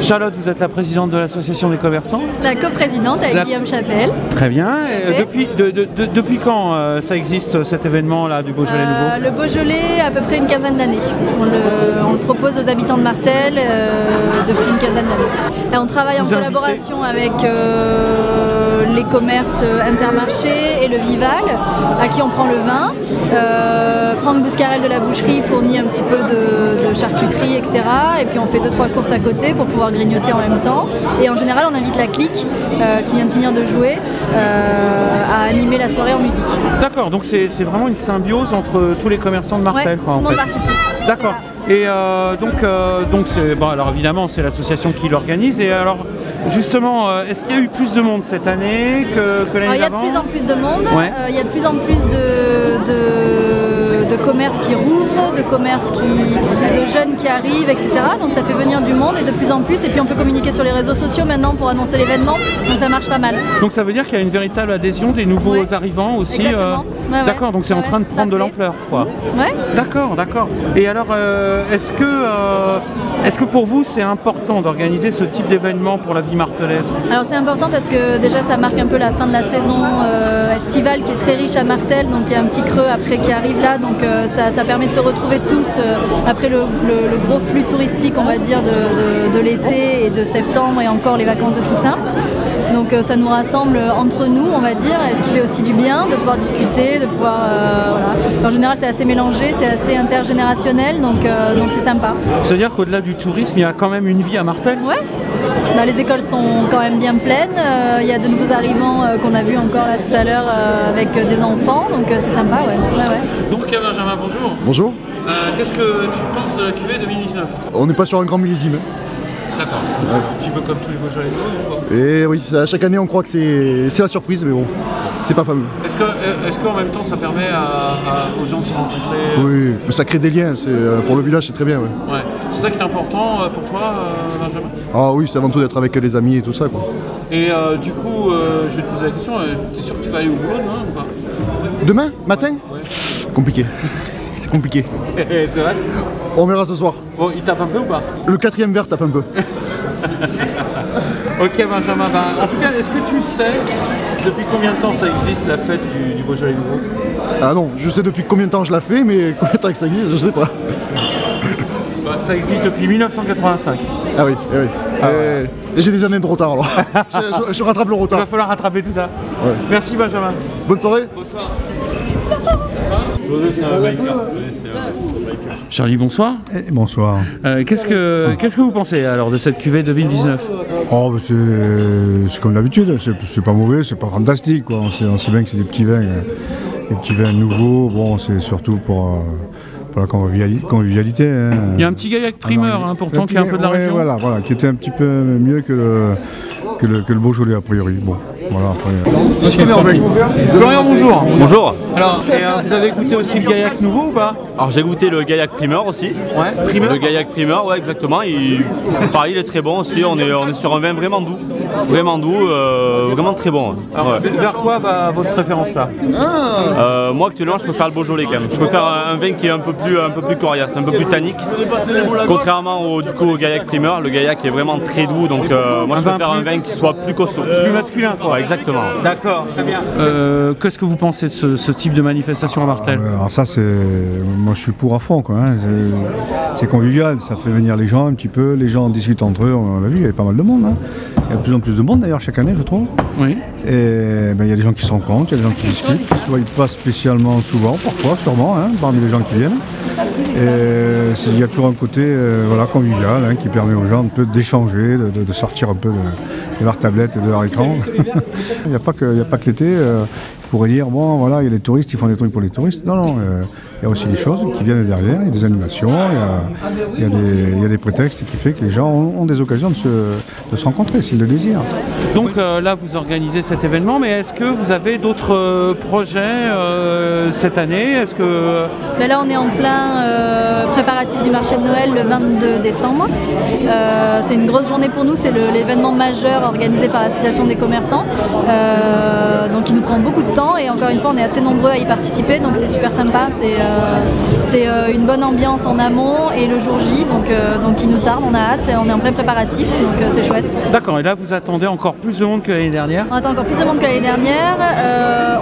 Charlotte, vous êtes la présidente de l'association des commerçants? La coprésidente avec Guillaume Chapelle. Très bien. Depuis quand ça existe cet événement-là du Beaujolais nouveau? Le Beaujolais, à peu près une quinzaine d'années. On le propose aux habitants de Martel depuis une quinzaine d'années. Et on travaille en collaboration avec les commerces Intermarché et le Vival, à qui on prend le vin. Franck Bouscarel de la boucherie fournit un petit peu de charcuterie, etc. Et puis on fait 2-3 courses à côté pour pouvoir grignoter en même temps. Et en général, on invite la clique qui vient de finir de jouer à animer la soirée en musique. D'accord, donc c'est vraiment une symbiose entre tous les commerçants de Martel. Ouais, tout le monde participe. D'accord. Et donc bon, alors évidemment, c'est l'association qui l'organise. Et alors, justement, est-ce qu'il y a eu plus de monde cette année que l'année d'avant? Il y a de plus en plus de monde. Ouais. Il y a de plus en plus de commerces qui rouvrent, de jeunes qui arrivent, etc. Donc ça fait venir du monde et de plus en plus. Et puis on peut communiquer sur les réseaux sociaux maintenant pour annoncer l'événement. Donc ça marche pas mal. Donc ça veut dire qu'il y a une véritable adhésion des nouveaux arrivants aussi. Exactement. D'accord, donc c'est en train de prendre de l'ampleur, quoi. Ouais. D'accord, d'accord. Et alors, est-ce que pour vous c'est important d'organiser ce type d'événement pour la vie martelaise? Alors c'est important parce que déjà ça marque un peu la fin de la saison estivale qui est très riche à Martel, donc il y a un petit creux après qui arrive là, donc ça permet de se retrouver tous après le gros flux touristique, on va dire, de l'été et de septembre et encore les vacances de Toussaint. Donc ça nous rassemble entre nous, on va dire, et ce qui fait aussi du bien de pouvoir discuter, de pouvoir... voilà. En général, c'est assez mélangé, c'est assez intergénérationnel, donc c'est sympa. C'est-à-dire qu'au-delà du tourisme, il y a quand même une vie à Martel? Ouais. Bah, les écoles sont quand même bien pleines, il y a de nouveaux arrivants qu'on a vus encore là tout à l'heure avec des enfants, donc c'est sympa, ouais. Donc Benjamin, bonjour. Bonjour. Qu'est-ce que tu penses de la cuvée 2019? On n'est pas sur un grand millésime. D'accord, un petit peu comme tous les Beaujolais nouveaux. Et oui, à chaque année on croit que c'est la surprise, mais bon, c'est pas fameux. Est-ce qu'en même temps ça permet aux gens de se rencontrer? Oui, ça crée des liens, pour le village c'est très bien. Ouais. C'est ça qui est important pour toi, Benjamin? Ah oui, c'est avant tout d'être avec les amis et tout ça, quoi. Et du coup, je vais te poser la question, t'es sûr que tu vas aller au boulot demain ou pas? Demain matin? Ouais. Compliqué. C'est compliqué. C'est vrai? On verra ce soir. Bon, il tape un peu ou pas? Le 4e verre tape un peu. Ok Benjamin, en tout cas, est-ce que tu sais depuis combien de temps ça existe la fête du Beaujolais nouveau? Ah non, je sais depuis combien de temps je la fais, mais combien de temps que ça existe, je sais pas. Ça existe depuis 1985. Ah oui, eh oui. Et j'ai des années de retard alors. je rattrape le retard. Il va falloir rattraper tout ça. Ouais. Merci Benjamin. Bonne soirée. Bonsoir. Charlie, bonsoir. Bonsoir. Qu'est-ce que vous pensez alors de cette cuvée 2019? Oh, bah c'est comme d'habitude, c'est pas mauvais, c'est pas fantastique, quoi. On sait bien que c'est des petits vins nouveaux. Bon, c'est surtout pour la convivialité. Hein. Il y a un petit gaillac primeur, pourtant qui est un peu de la région. Voilà, qui était un petit peu mieux que le Beaujolais a priori. Bon, voilà. Florian, bonjour. Bonjour. Alors, vous avez goûté aussi le gaillac nouveau ou pas? Alors j'ai goûté le gaillac primeur aussi. Ouais, primeur. Le gaillac primeur, ouais, exactement. Pareil, il est très bon aussi. On est sur un vin vraiment doux, vraiment très bon. Alors, ouais. Vers quoi va votre préférence là? Moi actuellement, je préfère le Beaujolais quand même. Je préfère un vin qui est un peu plus coriace, un peu plus tannique. Contrairement au gaillac primeur, le gaillac est vraiment très doux. Donc moi, je préfère un vin qui soit plus costaud, plus masculin, quoi. Ouais, exactement. D'accord, très bien. Qu'est-ce que vous pensez de ce type de manifestation à Martel? Alors ça, moi je suis pour à fond, quoi. Hein. C'est convivial, ça fait venir les gens un petit peu, les gens discutent entre eux, on l'a vu, il y avait pas mal de monde. Hein. Il y a de plus en plus de monde d'ailleurs chaque année, je trouve. Oui. Et il y a des gens qui se rencontrent, il y a des gens qui discutent, qui ne se voient pas spécialement souvent, parfois, sûrement, hein, parmi les gens qui viennent. Et il y a toujours un côté convivial, hein, qui permet aux gens un peu d'échanger, de sortir un peu de leur tablette et de leur écran. Il n'y a pas que l'été. On pourrait dire, bon voilà, il y a les touristes, ils font des trucs pour les touristes. Non, non, il y a aussi des choses qui viennent derrière, il y a des animations, il y a des prétextes qui font que les gens ont des occasions de se rencontrer s'ils le désirent. Donc là, vous organisez cet événement, mais est-ce que vous avez d'autres projets cette année? Est-ce que... Ben là, on est en plein préparatif du marché de Noël le 22 décembre. C'est une grosse journée pour nous, c'est l'événement majeur organisé par l'association des commerçants. Donc il nous prend beaucoup de temps et encore une fois on est assez nombreux à y participer, donc c'est super sympa, c'est une bonne ambiance en amont et le jour J, donc il nous tarde, on a hâte, on est en pré-préparatif, donc c'est chouette. D'accord, et là vous attendez encore plus de monde que l'année dernière? On attend encore plus de monde que l'année dernière.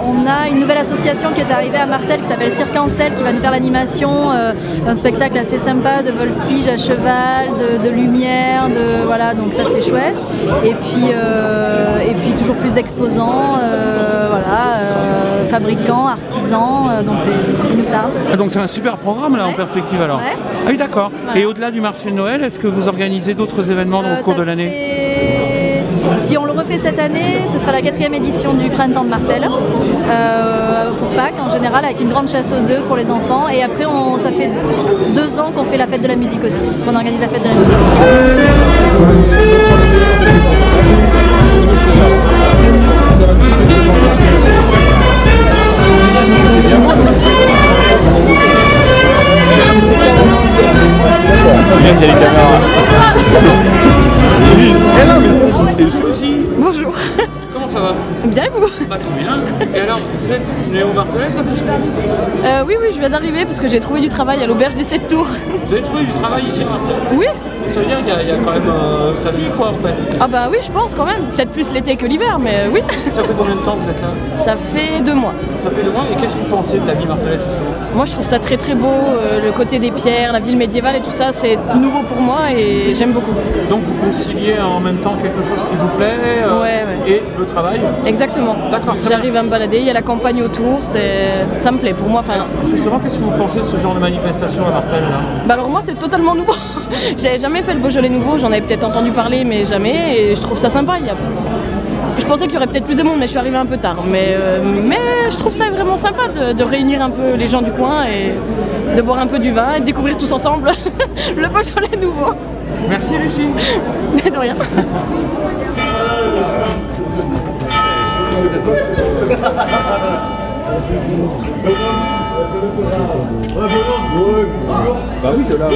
On a une nouvelle association qui est arrivée à Martel qui s'appelle Cirque Ancel, qui va nous faire l'animation, un spectacle assez sympa de voltige à cheval, de lumière, voilà, donc ça c'est chouette. Et puis toujours plus d'exposants, voilà, fabricants, artisans, donc il nous tarde. Ah, donc c'est un super programme là en perspective alors. Ouais. Ah oui, d'accord. Voilà. Et au-delà du marché de Noël, est-ce que vous organisez d'autres événements au cours de l'année? Si on le refait cette année, ce sera la 4e édition du Printemps de Martel, pour Pâques en général, avec une grande chasse aux œufs pour les enfants. Et après, ça fait 2 ans qu'on fait la fête de la musique aussi, qu'on organise la fête de la musique. Bonjour. Comment ça va? Bien et vous? Bah, très bien. Et alors, vous êtes néo-martelaise là parce que... Oui, je viens d'arriver parce que j'ai trouvé du travail à l'auberge des 7 Tours. Vous avez trouvé du travail ici à Martel? Oui. Ça veut dire qu'il y a quand même sa vie quoi en fait. Ah bah oui, je pense quand même. Peut-être plus l'été que l'hiver, mais oui. Ça fait combien de temps que vous êtes là? Ça fait 2 mois. Ça fait 2 mois. Et qu'est-ce que vous pensez de la vie martelaise justement? Moi je trouve ça très très beau, le côté des pierres, la ville médiévale et tout ça, c'est nouveau pour moi et j'aime beaucoup. Donc vous conciliez en même temps quelque chose qui vous plaît ouais. Et le travail? Exactement. D'accord. J'arrive à me balader, il y a la campagne autour, ça me plaît pour moi. Alors, justement, qu'est-ce que vous pensez de ce genre de manifestation à Martel là? Bah alors moi c'est totalement nouveau. J'avais jamais fait le Beaujolais nouveau, j'en avais peut-être entendu parler mais jamais et je trouve ça sympa. Je pensais qu'il y aurait peut-être plus de monde mais je suis arrivée un peu tard. Mais je trouve ça vraiment sympa de réunir un peu les gens du coin et de boire un peu du vin et de découvrir tous ensemble le Beaujolais nouveau. Merci Lucie. De rien. Bah oui, de là.